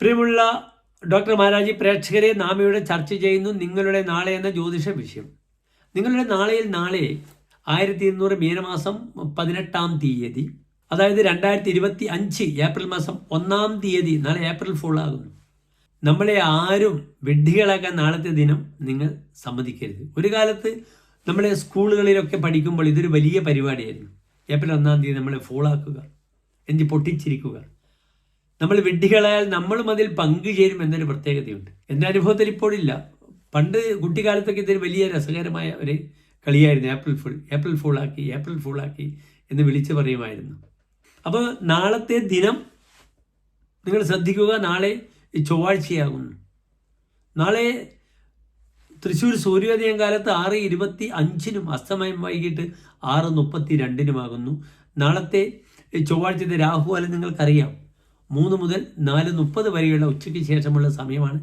പ്രിയമുള്ള ഡോക്ടർ മാരാജി പ്രേക്ഷകരെ, നാം ഇവിടെ ചർച്ച ചെയ്യുന്നു നിങ്ങളുടെ നാളെ എന്ന ജ്യോതിഷ വിഷയം. നിങ്ങളുടെ നാളെ 1200 മീനമാസം 18-ാം തീയതി, അതായത് 2025 ഏപ്രിൽ മാസം 1-ാം തീയതി. നാളെ ഏപ്രിൽ ഫുൾ ആകുന്നു. നമ്മളെ ആരും വിഡ്ഢികളാക്കാൻ നാളത്തെ ദിനം നിങ്ങൾ സമ്മതിക്കരുത്. ഒരു കാലത്ത് നമ്മളെ സ്കൂളുകളിലൊക്കെ പഠിക്കുമ്പോൾ ഇതൊരു വലിയ പരിപാടിയായിരുന്നു. ഏപ്രിൽ 1-ാം തീയതി നമ്മളെ ഫുള്ളാക്കുക, എന്തി പൊട്ടിച്ചിരിക്കുക. നമ്മൾ വിഡ്ഢികളായാൽ നമ്മളും അതിൽ പങ്കുചേരും എന്നൊരു പ്രത്യേകതയുണ്ട്. എൻ്റെ അനുഭവത്തിൽ ഇപ്പോഴില്ല. പണ്ട് കുട്ടിക്കാലത്തൊക്കെ ഇതൊരു വലിയ രസകരമായ ഒരു കളിയായിരുന്നു. ഏപ്രിൽ ഫുള്ളാക്കി എന്ന് വിളിച്ചു പറയുമായിരുന്നു. അപ്പോൾ നാളത്തെ ദിനം നിങ്ങൾ ശ്രദ്ധിക്കുക. നാളെ ചൊവ്വാഴ്ചയാകുന്നു. നാളെ തൃശ്ശൂർ സൂര്യോദയം കാലത്ത് 6:25 അസ്തമയം വൈകിട്ട് 6:32 നാളത്തെ ചൊവ്വാഴ്ചത്തെ രാഹുകാലം നിങ്ങൾക്കറിയാം. 3 മുതൽ 4:30 വരെയുള്ള ഉച്ചയ്ക്ക് ശേഷമുള്ള സമയമാണ്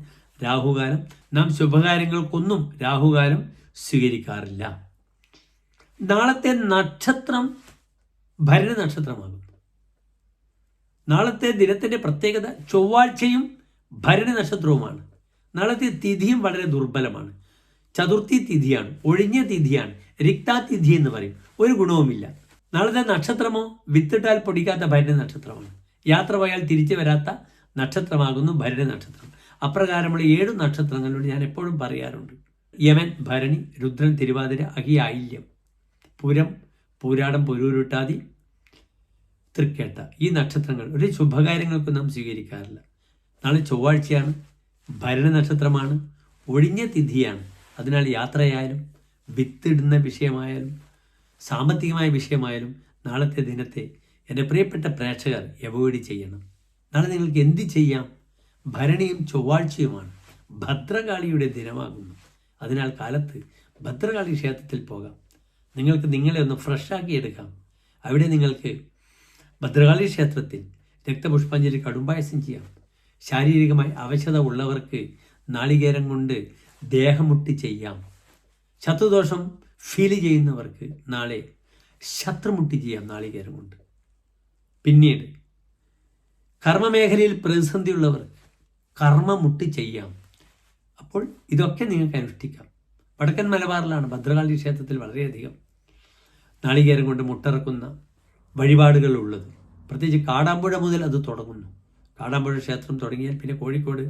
രാഹുകാലം. നാം ശുഭകാര്യങ്ങൾക്കൊന്നും രാഹുകാലം സ്വീകരിക്കാറില്ല. നാളത്തെ നക്ഷത്രം ഭരണി നക്ഷത്രമാകുന്നു. നാളത്തെ ദിനത്തിൻ്റെ പ്രത്യേകത ചൊവ്വാഴ്ചയും ഭരണി നക്ഷത്രവുമാണ്. നാളത്തെ തിഥിയും വളരെ ദുർബലമാണ്. ചതുർത്ഥി തിഥിയാണ്, ഒഴിഞ്ഞ തിഥിയാണ്, രിക്താതിഥി എന്ന് പറയും. ഒരു ഗുണവുമില്ല. നാളത്തെ നക്ഷത്രമോ വിത്തിട്ടാൽ പൊടിക്കാത്ത ഭരണി നക്ഷത്രമാണ്. യാത്ര പോയാൽ തിരിച്ചു വരാത്ത നക്ഷത്രമാകുന്നു ഭരണി നക്ഷത്രം. അപ്രകാരമുള്ള 7 നക്ഷത്രങ്ങളോട് ഞാൻ എപ്പോഴും പറയാറുണ്ട്. യമൻ, ഭരണി, രുദ്രൻ, തിരുവാതിര, അഹി, ആയില്യം, പുരം, പൂരാടം, പൊരൂരുട്ടാതി, തൃക്കേട്ട. ഈ നക്ഷത്രങ്ങൾ ഒരു ശുഭകാര്യങ്ങൾക്കും നാം സ്വീകരിക്കാറില്ല. നാളെ ചൊവ്വാഴ്ചയാണ്, ഭരണി നക്ഷത്രമാണ്, ഒഴിഞ്ഞ തിഥിയാണ്. അതിനാൽ യാത്രയായാലും വിത്തിടുന്ന വിഷയമായാലും സാമ്പത്തികമായ വിഷയമായാലും നാളത്തെ ദിനത്തെ എൻ്റെ പ്രിയപ്പെട്ട പ്രേക്ഷകർ അവോയ്ഡ് ചെയ്യണം. നാളെ നിങ്ങൾക്ക് എന്ത് ചെയ്യാം? ഭരണിയും ചൊവ്വാഴ്ചയുമാണ്, ഭദ്രകാളിയുടെ ദിനമാകുന്നു. അതിനാൽ കാലത്ത് ഭദ്രകാളി ക്ഷേത്രത്തിൽ പോകാം. നിങ്ങൾക്ക് നിങ്ങളെ ഒന്ന് ഫ്രഷാക്കി എടുക്കാം. അവിടെ നിങ്ങൾക്ക് ഭദ്രകാളി ക്ഷേത്രത്തിൽ രക്തപുഷ്പാഞ്ജലി, കടുംപായസം ചെയ്യാം. ശാരീരികമായി അവശത ഉള്ളവർക്ക് നാളികേരം കൊണ്ട് ദേഹമുട്ടി ചെയ്യാം. ശത്രുദോഷം ഫീൽ ചെയ്യുന്നവർക്ക് നാളെ ശത്രുമുട്ടി ചെയ്യാം നാളികേരം കൊണ്ട്. പിന്നീട് കർമ്മമേഖലയിൽ പ്രതിസന്ധിയുള്ളവർക്ക് കർമ്മമുട്ടി ചെയ്യാം. അപ്പോൾ ഇതൊക്കെ നിങ്ങൾക്ക് അനുഷ്ഠിക്കാം. വടക്കൻ മലബാറിലാണ് ഭദ്രകാളി ക്ഷേത്രത്തിൽ വളരെയധികം നാളികേരം കൊണ്ട് മുട്ടിറക്കുന്ന വഴിപാടുകൾ ഉള്ളത്. പ്രത്യേകിച്ച് കാടാമ്പുഴ മുതൽ അത് തുടങ്ങുന്നു. കാടാമ്പുഴ ക്ഷേത്രം തുടങ്ങിയാൽ പിന്നെ കോഴിക്കോട്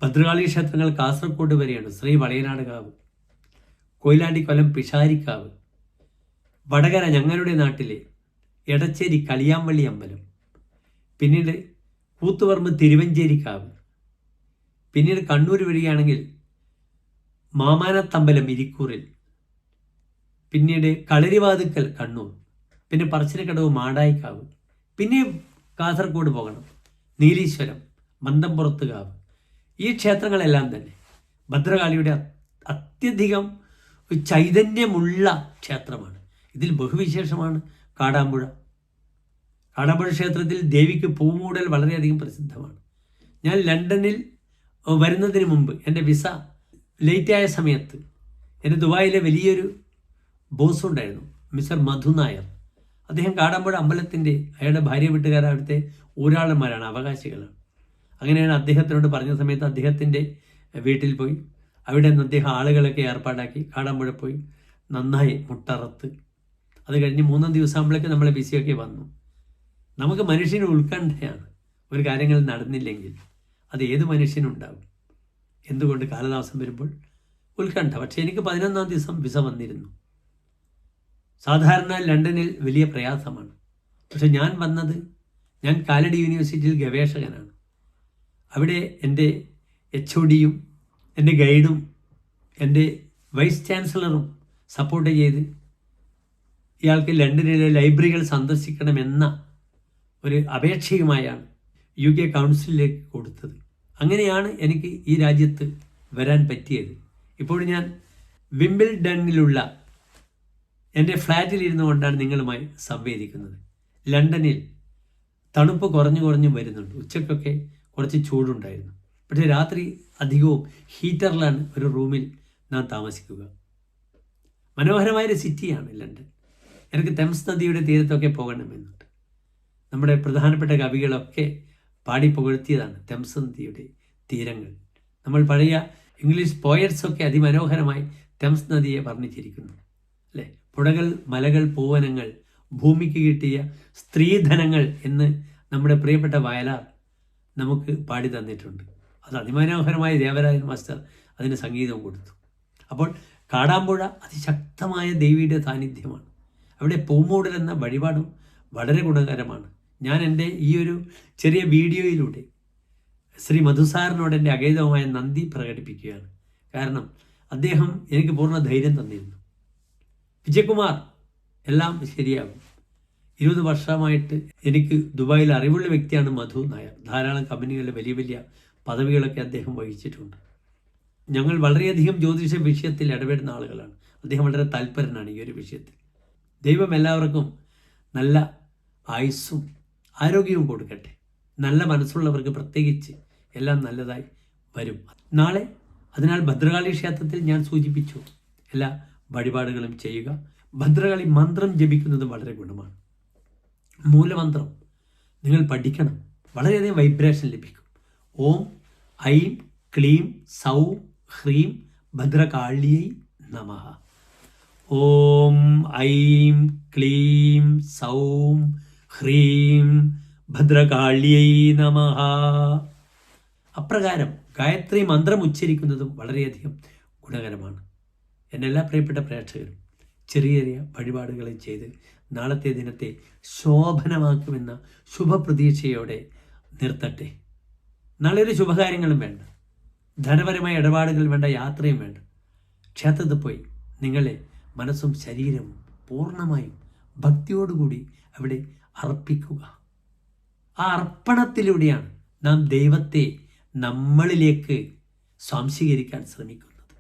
ഭദ്രകാളി ക്ഷേത്രങ്ങൾ കാസർഗോഡ് വരെയാണ്. ശ്രീ വളയനാട് കാവ്, കൊയിലാണ്ടി കൊല്ലം പിഷാരിക്കാവ്, വടകര ഞങ്ങളുടെ നാട്ടിലെ എടച്ചേരി കളിയാമ്പള്ളി അമ്പലം, പിന്നീട് കൂത്തുപറമ്പ് തിരുവഞ്ചേരിക്കാവ്, പിന്നീട് കണ്ണൂർ വരികയാണെങ്കിൽ മാമാനത്തമ്പലം ഇരിക്കൂറിൽ, പിന്നീട് കളരിവാതുക്കൽ കണ്ണൂർ, പിന്നെ പറശ്ശിനിക്കടവ് മാടായിക്കാവ്, പിന്നെ കാസർഗോഡ് പോകണം നീലീശ്വരം, മന്തംപുറത്തുകാവ്. ഈ ക്ഷേത്രങ്ങളെല്ലാം തന്നെ ഭദ്രകാളിയുടെ അത്യധികം ചൈതന്യമുള്ള ക്ഷേത്രമാണ്. ഇതിൽ ബഹുവിശേഷമാണ് കാടാമ്പുഴ. കാടാമ്പുഴ ക്ഷേത്രത്തിൽ ദേവിക്ക് പൂമൂടൽ വളരെയധികം പ്രസിദ്ധമാണ്. ഞാൻ ലണ്ടനിൽ വരുന്നതിന് മുമ്പ് എൻ്റെ വിസ ലേറ്റായ സമയത്ത് എൻ്റെ ദുബായിലെ വലിയൊരു ബോസ് ഉണ്ടായിരുന്നു, മിസ്റ്റർ മധു നായർ. അദ്ദേഹം കാടാമ്പുഴ അമ്പലത്തിൻ്റെ, അയാളുടെ ഭാര്യ വീട്ടുകാർ അവിടുത്തെ ഊരാളന്മാരാണ്, അവകാശികളാണ്. അങ്ങനെയാണ് അദ്ദേഹത്തിനോട് പറഞ്ഞ സമയത്ത് അദ്ദേഹത്തിൻ്റെ വീട്ടിൽ പോയി അവിടെ നിന്ന് അദ്ദേഹം ആളുകളൊക്കെ ഏർപ്പാടാക്കി കാടാമ്പുഴ പോയി നന്നായി മുട്ടറത്ത്. അത് കഴിഞ്ഞ് 3 ദിവസം ആകുമ്പോഴേക്ക് നമ്മളെ ബിസിയൊക്കെ വന്നു. നമുക്ക് മനുഷ്യന് ഉത്കണ്ഠയാണ്. ഒരു കാര്യങ്ങൾ നടന്നില്ലെങ്കിൽ അത് ഏത് മനുഷ്യനുണ്ടാകും. എന്തുകൊണ്ട്? കാലതാമസം വരുമ്പോൾ ഉത്കണ്ഠ. പക്ഷേ എനിക്ക് 11-ാം ദിവസം വിസ വന്നിരുന്നു. സാധാരണ ലണ്ടനിൽ വലിയ പ്രയാസമാണ്. പക്ഷെ ഞാൻ കാലടി യൂണിവേഴ്സിറ്റിയിൽ ഗവേഷകനാണ്. അവിടെ എൻ്റെ HOD-യും എൻ്റെ ഗൈഡും എൻ്റെ വൈസ് ചാൻസലറും സപ്പോർട്ട് ചെയ്ത് ഇയാൾക്ക് ലണ്ടനിലെ ലൈബ്രറികൾ സന്ദർശിക്കണമെന്ന ഒരു അപേക്ഷയുമായാണ് UK കൗൺസിലിലേക്ക് കൊടുത്തത്. അങ്ങനെയാണ് എനിക്ക് ഈ രാജ്യത്ത് വരാൻ പറ്റിയത്. ഇപ്പോൾ ഞാൻ വിംബിൾഡണിലുള്ള എൻ്റെ ഫ്ലാറ്റിലിരുന്നു കൊണ്ടാണ് നിങ്ങളുമായി സംവേദിക്കുന്നത്. ലണ്ടനിൽ തണുപ്പ് കുറഞ്ഞു വരുന്നുണ്ട്. ഉച്ചക്കൊക്കെ കുറച്ച് ചൂടുണ്ടായിരുന്നു. പക്ഷേ രാത്രി അധികവും ഹീറ്ററിലാണ് ഒരു റൂമിൽ നാം താമസിക്കുക. മനോഹരമായൊരു സിറ്റിയാണ് ലണ്ടൻ. എനിക്ക് തെംസ് നദിയുടെ തീരത്തൊക്കെ പോകണമെന്നുണ്ട്. നമ്മുടെ പ്രധാനപ്പെട്ട കവികളൊക്കെ പാടി പുകഴ്ത്തിയതാണ് തെംസ് നദിയുടെ തീരങ്ങൾ. നമ്മൾ പഴയ ഇംഗ്ലീഷ് പോയറ്റ്സൊക്കെ അതിമനോഹരമായി തെംസ് നദിയെ വർണ്ണിച്ചിരിക്കുന്നു അല്ലേ. പുഴകൾ, മലകൾ, പൂവനങ്ങൾ, ഭൂമിക്ക് കിട്ടിയ സ്ത്രീധനങ്ങൾ എന്ന് നമ്മുടെ പ്രിയപ്പെട്ട വയലാർ നമുക്ക് പാടി തന്നിട്ടുണ്ട്. അത് അതിമനോഹരമായ ദേവരാജൻ മാസ്റ്റർ അതിന് സംഗീതവും കൊടുത്തു. അപ്പോൾ കാടാമ്പുഴ അതിശക്തമായ ദേവിയുടെ സാന്നിധ്യമാണ്. അവിടെ പൂമൂടൽ എന്ന വഴിപാടും വളരെ ഗുണകരമാണ്. ഞാൻ എൻ്റെ ഈ ഒരു ചെറിയ വീഡിയോയിലൂടെ ശ്രീ മധുസാറിനോട് എൻ്റെ അഗൈതമായ നന്ദി പ്രകടിപ്പിക്കുകയാണ്. കാരണം അദ്ദേഹം എനിക്ക് പൂർണ്ണ ധൈര്യം തന്നിരുന്നു. വിജയകുമാർ, എല്ലാം ശരിയാകും. 20 വർഷമായിട്ട് എനിക്ക് ദുബായിൽ അറിവുള്ള വ്യക്തിയാണ് മധു നായർ. ധാരാളം കമ്പനികളിലെ വലിയ വലിയ പദവികളൊക്കെ അദ്ദേഹം വഹിച്ചിട്ടുണ്ട്. ഞങ്ങൾ വളരെയധികം ജ്യോതിഷ വിഷയത്തിൽ ഇടപെടുന്ന ആളുകളാണ്. അദ്ദേഹം വളരെ താല്പര്യനാണ് ഈ ഒരു വിഷയത്തിൽ. ദൈവം എല്ലാവർക്കും നല്ല ആയുസ്സും ആരോഗ്യവും കൊടുക്കട്ടെ. നല്ല മനസ്സുള്ളവർക്ക് പ്രത്യേകിച്ച് എല്ലാം നല്ലതായി വരും. നാളെ അതിനാൽ ഭദ്രകാളി ക്ഷേത്രത്തിൽ ഞാൻ സൂചിപ്പിച്ചു എല്ലാ വഴിപാടുകളും ചെയ്യുക. ഭദ്രകാളി മന്ത്രം ജപിക്കുന്നത് വളരെ ഗുണമാണ്. മൂലമന്ത്രം നിങ്ങൾ പഠിക്കണം. വളരെയധികം വൈബ്രേഷൻ ലഭിക്കും. ഓം ഐം ക്ലീം സൗ ഹ്രീം ഭദ്രകാളിയൈ നമഃ. ഓം ഐം ക്ലീം സൗം ഹ്രീം ഭദ്രകാളിയൈ നമഃ. അപ്രകാരം ഗായത്രി മന്ത്രം ഉച്ചരിക്കുന്നതും വളരെയധികം ഗുണകരമാണ്. എന്നെല്ലാ പ്രിയപ്പെട്ട പ്രേക്ഷകരും ചെറിയ ചെറിയ വഴിപാടുകളെ ചെയ്ത് നാളത്തെ ദിനത്തെ ശോഭനമാക്കുമെന്ന ശുഭപ്രതീക്ഷയോടെ നിർത്തട്ടെ. നാളെ ഒരു ശുഭകാര്യങ്ങളും വേണ്ട, ധനപരമായ ഇടപാടുകൾ വേണ്ട, യാത്രയും വേണ്ട. ക്ഷേത്രത്തിൽ പോയി നിങ്ങളെ മനസ്സും ശരീരവും പൂർണ്ണമായും ഭക്തിയോടുകൂടി അവിടെ അർപ്പിക്കുക. ആ അർപ്പണത്തിലൂടെയാണ് നാം ദൈവത്തെ നമ്മളിലേക്ക് സ്വാംശീകരിക്കാൻ ശ്രമിക്കുന്നത്.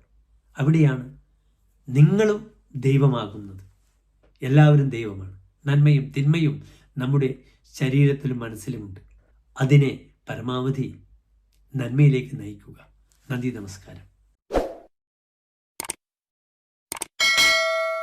അവിടെയാണ് നിങ്ങളും ദൈവമാകുന്നത്. എല്ലാവരും ദൈവമാണ്. നന്മയും തിന്മയും നമ്മുടെ ശരീരത്തിലും മനസ്സിലുമുണ്ട്. അതിനെ പരമാവധി നന്മയിലേക്ക് നയിക്കുക. നന്ദി, നമസ്കാരം.